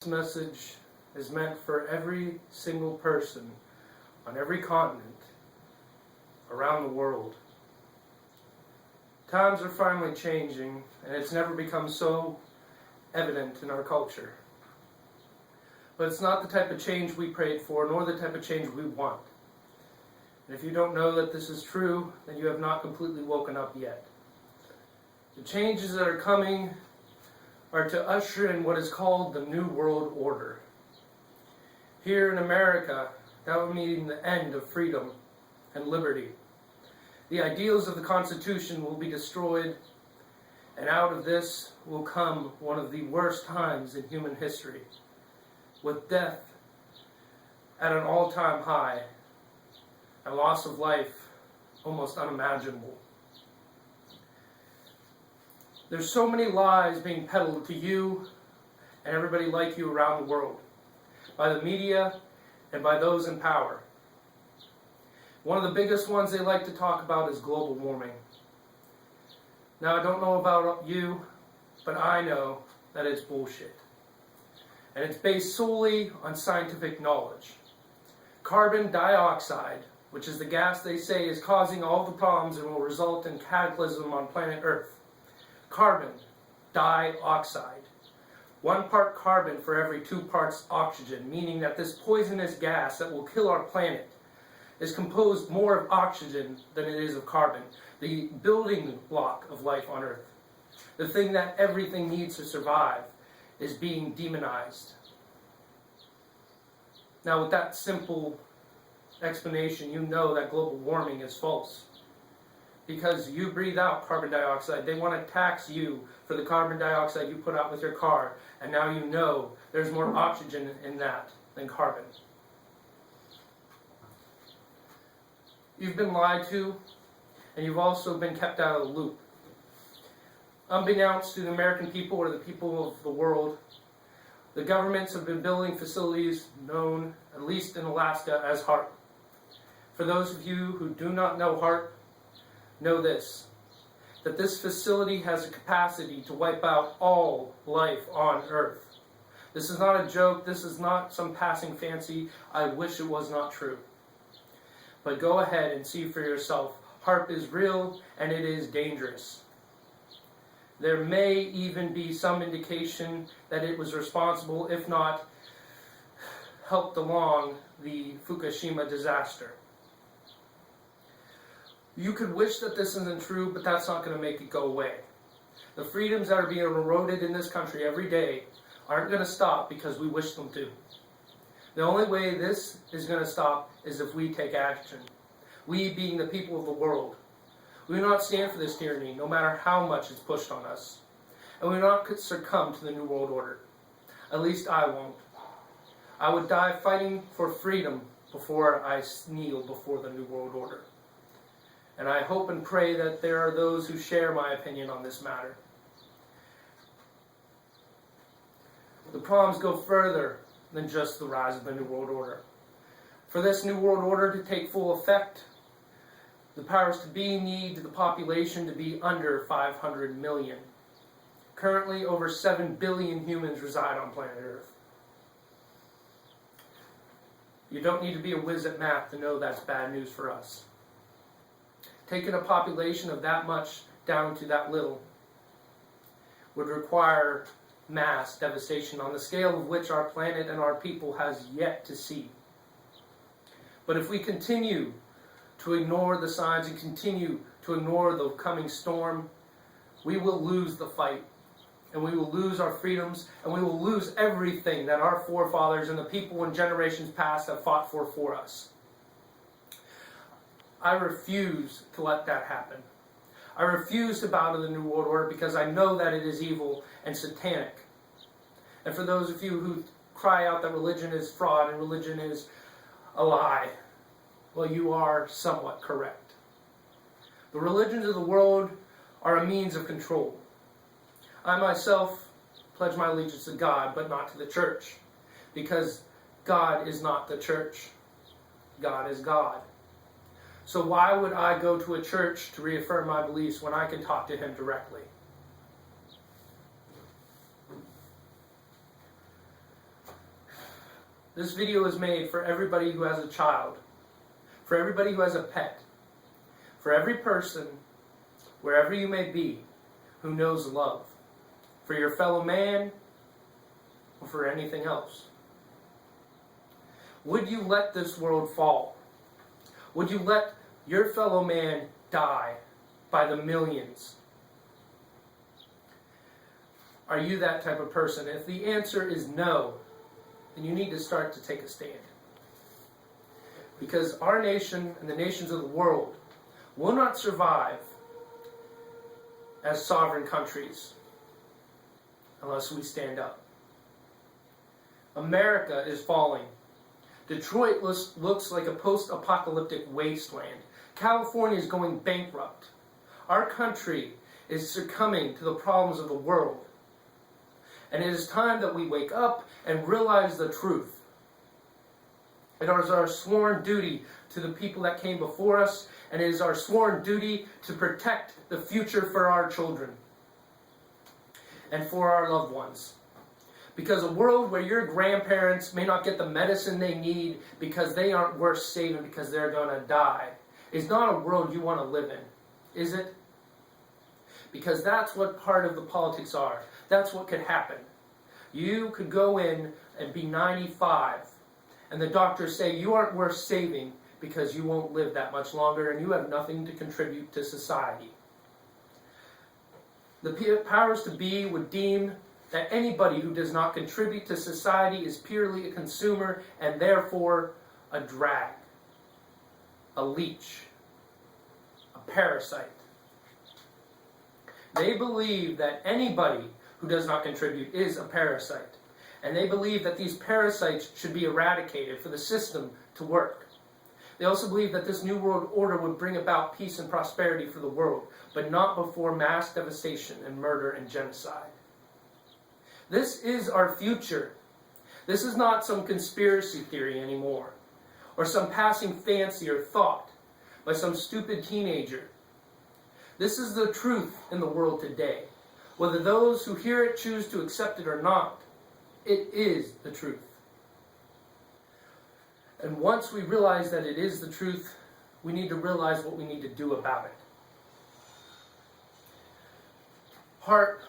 This message is meant for every single person on every continent around the world. Times are finally changing, and it's never become so evident in our culture. But it's not the type of change we prayed for, nor the type of change we want. And if you don't know that this is true, then you have not completely woken up yet. The changes that are coming are to usher in what is called the New World Order. Here in America, that would mean the end of freedom and liberty. The ideals of the Constitution will be destroyed, and out of this will come one of the worst times in human history, with death at an all-time high and loss of life almost unimaginable. There's so many lies being peddled to you and everybody like you around the world, by the media and by those in power. One of the biggest ones they like to talk about is global warming. Now, I don't know about you, but I know that it's bullshit. And it's based solely on scientific knowledge. Carbon dioxide, which is the gas they say is causing all the problems and will result in cataclysm on planet Earth. Carbon dioxide. 1 part carbon for every 2 parts oxygen, meaning that this poisonous gas that will kill our planet is composed more of oxygen than it is of carbon, the building block of life on Earth. The thing that everything needs to survive is being demonized. Now, with that simple explanation, you know that global warming is false. Because you breathe out carbon dioxide. They want to tax you for the carbon dioxide you put out with your car. And now you know there's more oxygen in that than carbon. You've been lied to, and you've also been kept out of the loop. Unbeknownst to the American people or the people of the world, the governments have been building facilities known, at least in Alaska, as HAARP. For those of you who do not know HAARP, know this, that this facility has a capacity to wipe out all life on Earth. This is not a joke. This is not some passing fancy. I wish it was not true. But go ahead and see for yourself. HAARP is real and it is dangerous. There may even be some indication that it was responsible, if not helped along, the Fukushima disaster. You could wish that this isn't true, but that's not going to make it go away. The freedoms that are being eroded in this country every day aren't going to stop because we wish them to. The only way this is going to stop is if we take action. We being the people of the world. We will not stand for this tyranny, no matter how much it's pushed on us. And we will not succumb to the New World Order. At least I won't. I would die fighting for freedom before I kneel before the New World Order. And I hope and pray that there are those who share my opinion on this matter. The problems go further than just the rise of the New World Order. For this New World Order to take full effect, the powers to be need the population to be under 500 million. Currently, over 7 billion humans reside on planet Earth. You don't need to be a whiz at math to know that's bad news for us. Taking a population of that much down to that little would require mass devastation on the scale of which our planet and our people has yet to see. But if we continue to ignore the signs and continue to ignore the coming storm, we will lose the fight. And we will lose our freedoms, and we will lose everything that our forefathers and the people in generations past have fought for us. I refuse to let that happen. I refuse to bow to the New World Order because I know that it is evil and satanic. And for those of you who cry out that religion is fraud and religion is a lie, well, you are somewhat correct. The religions of the world are a means of control. I myself pledge my allegiance to God, but not to the church, because God is not the church. God is God. So why would I go to a church to reaffirm my beliefs when I can talk to Him directly? This video is made for everybody who has a child, for everybody who has a pet, for every person, wherever you may be, who knows love, for your fellow man, or for anything else. Would you let this world fall? Would you let your fellow man die by the millions? Are you that type of person? If the answer is no, then you need to start to take a stand. Because our nation and the nations of the world will not survive as sovereign countries unless we stand up. America is falling. Detroit looks like a post-apocalyptic wasteland. California is going bankrupt. Our country is succumbing to the problems of the world. And it is time that we wake up and realize the truth. It is our sworn duty to the people that came before us, and it is our sworn duty to protect the future for our children and for our loved ones. Because a world where your grandparents may not get the medicine they need because they aren't worth saving because they're going to die is not a world you want to live in, is it? Because that's what part of the politics are. That's what could happen. You could go in and be 95, and the doctors say you aren't worth saving because you won't live that much longer and you have nothing to contribute to society. The powers to be would deem that anybody who does not contribute to society is purely a consumer and therefore a drag, a leech, a parasite. They believe that anybody who does not contribute is a parasite. And they believe that these parasites should be eradicated for the system to work. They also believe that this New World Order would bring about peace and prosperity for the world, but not before mass devastation and murder and genocide. This is our future. This is not some conspiracy theory anymore, or some passing fancy or thought by some stupid teenager. This is the truth in the world today. Whether those who hear it choose to accept it or not, it is the truth. And once we realize that it is the truth, we need to realize what we need to do about it. Heart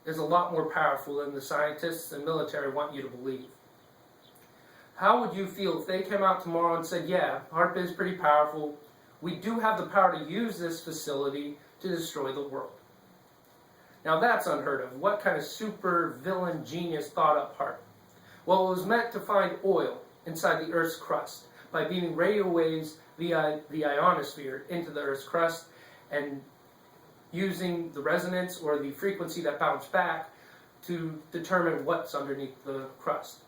is a lot more powerful than the scientists and military want you to believe. How would you feel if they came out tomorrow and said, yeah, heart is pretty powerful. We do have the power to use this facility to destroy the world. Now that's unheard of. What kind of super villain genius thought up heart? Well, it was meant to find oil inside the Earth's crust by beaming radio waves via the ionosphere into the Earth's crust and using the resonance or the frequency that bounced back to determine what's underneath the crust.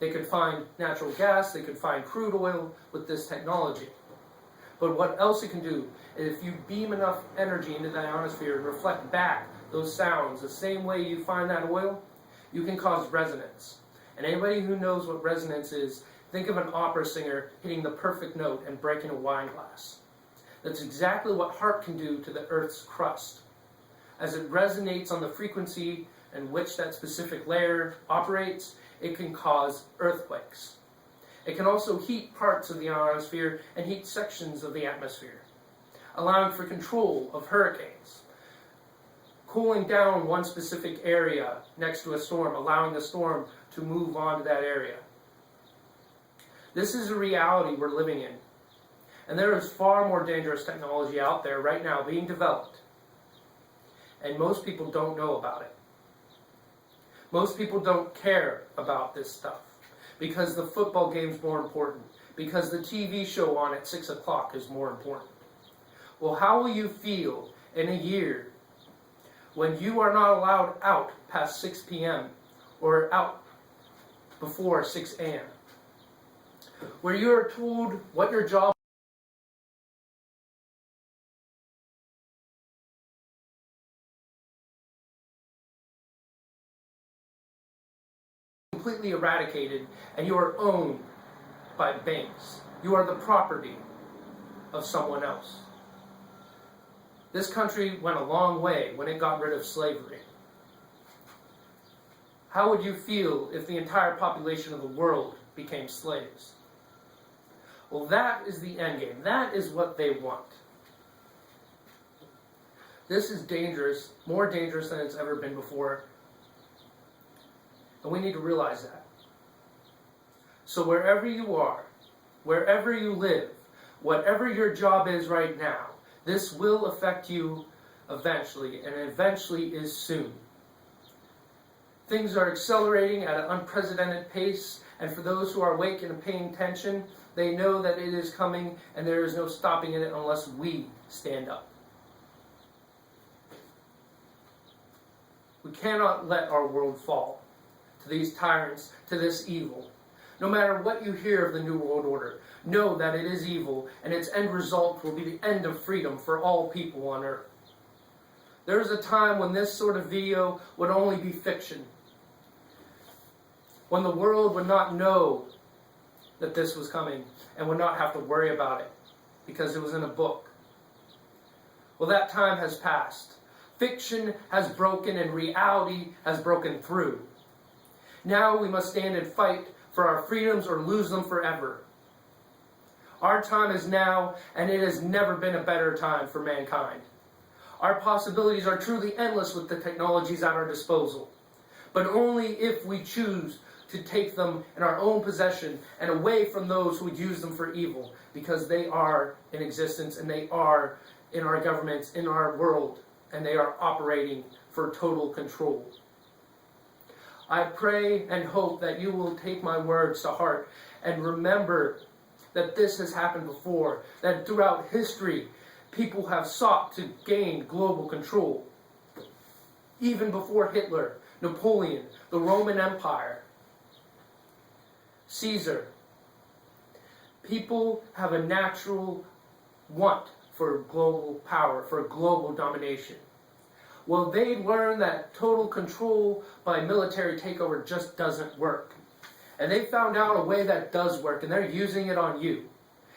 They could find natural gas, they could find crude oil with this technology. But what else it can do is if you beam enough energy into the ionosphere and reflect back those sounds the same way you find that oil, you can cause resonance. And anybody who knows what resonance is, think of an opera singer hitting the perfect note and breaking a wine glass. That's exactly what heart can do to the Earth's crust. As it resonates on the frequency in which that specific layer operates, it can cause earthquakes. It can also heat parts of the ionosphere and heat sections of the atmosphere, allowing for control of hurricanes, cooling down one specific area next to a storm, allowing the storm to move on to that area. This is a reality we're living in. And there is far more dangerous technology out there right now being developed. And most people don't know about it. Most people don't care about this stuff because the football game's more important, because the TV show on at 6 o'clock is more important. Well, how will you feel in a year when you are not allowed out past 6 p.m. or out before 6 a.m.? Where you are told what your job completely eradicated, and you are owned by banks. You are the property of someone else. This country went a long way when it got rid of slavery. How would you feel if the entire population of the world became slaves? Well, that is the end game. That is what they want. This is dangerous, more dangerous than it's ever been before. And we need to realize that. So wherever you are, wherever you live, whatever your job is right now, this will affect you eventually, and eventually is soon. Things are accelerating at an unprecedented pace, and for those who are awake and paying attention, they know that it is coming, and there is no stopping it unless we stand up. We cannot let our world fall to these tyrants, to this evil. No matter what you hear of the New World Order, know that it is evil, and its end result will be the end of freedom for all people on earth. There is a time when this sort of video would only be fiction, when the world would not know that this was coming and would not have to worry about it because it was in a book. Well, that time has passed. Fiction has broken and reality has broken through. Now we must stand and fight for our freedoms or lose them forever. Our time is now, and it has never been a better time for mankind. Our possibilities are truly endless with the technologies at our disposal, but only if we choose to take them in our own possession and away from those who would use them for evil, because they are in existence and they are in our governments, in our world, and they are operating for total control. I pray and hope that you will take my words to heart and remember that this has happened before, that throughout history, people have sought to gain global control. Even before Hitler, Napoleon, the Roman Empire, Caesar, people have a natural want for global power, for global domination. Well, they learned that total control by military takeover just doesn't work. And they found out a way that does work, and they're using it on you.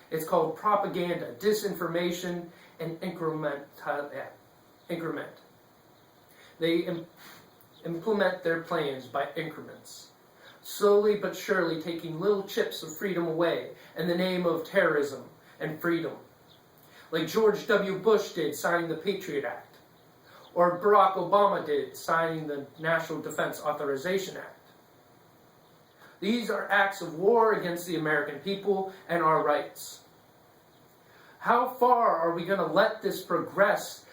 It's called propaganda, disinformation, and increment. They implement their plans by increments, slowly but surely taking little chips of freedom away in the name of terrorism and freedom. Like George W. Bush did, signing the Patriot Act. Or Barack Obama did, signing the National Defense Authorization Act. These are acts of war against the American people and our rights. How far are we going to let this progress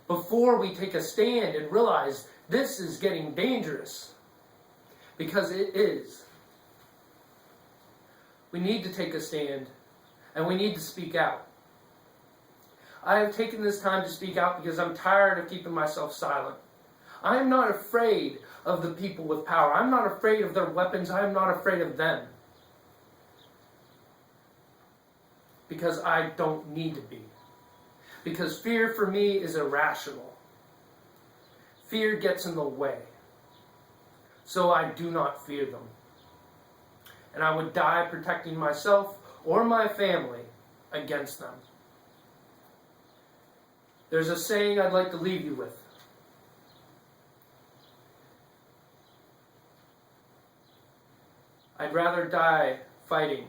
before we take a stand and realize this is getting dangerous? Because it is. We need to take a stand, and we need to speak out. I have taken this time to speak out because I'm tired of keeping myself silent. I am not afraid of the people with power. I'm not afraid of their weapons. I am not afraid of them. Because I don't need to be. Because fear for me is irrational. Fear gets in the way. So I do not fear them. And I would die protecting myself or my family against them. There's a saying I'd like to leave you with. I'd rather die fighting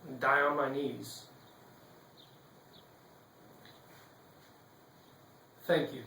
than die on my knees. Thank you.